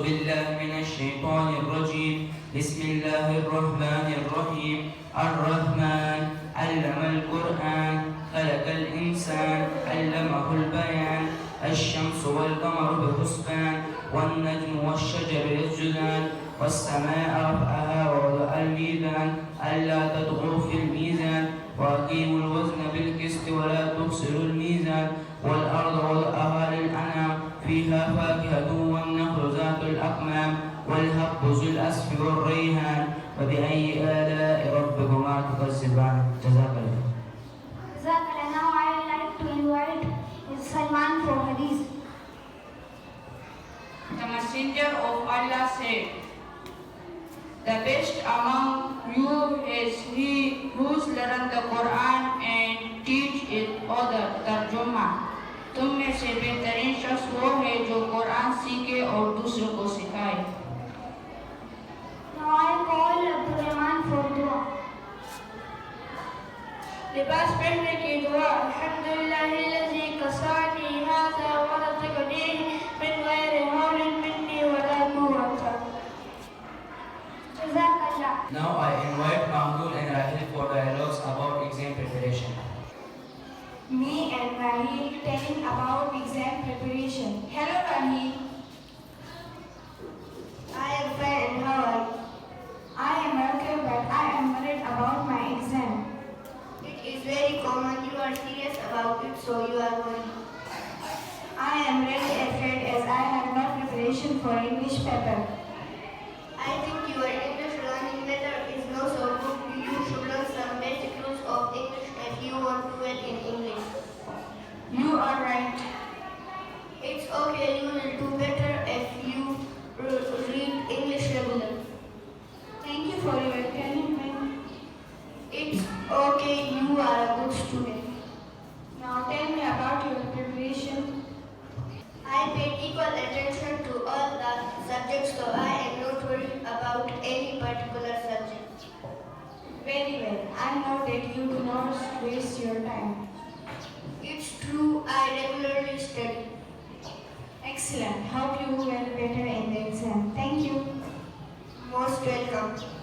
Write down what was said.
بالله من الشيطان الرجيم. بسم الله الرحمن الرحيم. الرحمن علم القرآن خلق الإنسان علمه البيان. الشمس والقمر بحسبان والنجم والشجر يسجدان والسماء رفعها ووضع الميزان ألا تطغوا في الميزان وأقيموا الوزن بالقسط ولا تخسروا الميزان والأرض وضعها للأنام فيها فاكهة والنخل ذات الأكمام والهب ذو الأسف والريحان فبأي آلاء ربكما تكذبان. جزاك الله. Now I would like to invite Salman for Hadith. The Messenger of Allah said, "The best among you is he who learns the Quran and teach it other tarjuma. तुम में से बेहतरीन शख्स वो है जो कुरान सीखे और दूसरों को सिखाए." Now I call Abdurrahman for dua. लिबास पहनने की दुआ। अल्हम्दुलिल्लाहिल्लज़ी कसानी हाज़ा व रज़क़नी मिन गैरि हौलिन मिन्नी वला कुव्वता। Jazakallah. Now I invite Mahmoud and Rahil for dialogues about exam preparation. Me and Rahil telling about exam preparation. Hello Rahil. I am fine and how are you? I am okay, but I am worried about my exam. It is very common. You are serious about it, so you are worried. I am really afraid as I have no preparation for English paper. I think your English learning method is not so good. You should learn some basic rules of English if you want to well in English. You are right. It's okay. You will do better if you read English regularly. Thank you for your encouragement. It's okay. You are a good student. Now tell me about your preparation. I paid equal attention to all the subjects, so I am not worried about any particular subject. Very well. I know that you do not waste your time. It's true. I regularly study. Excellent. Hope you will better in the exam. Thank you. Most welcome.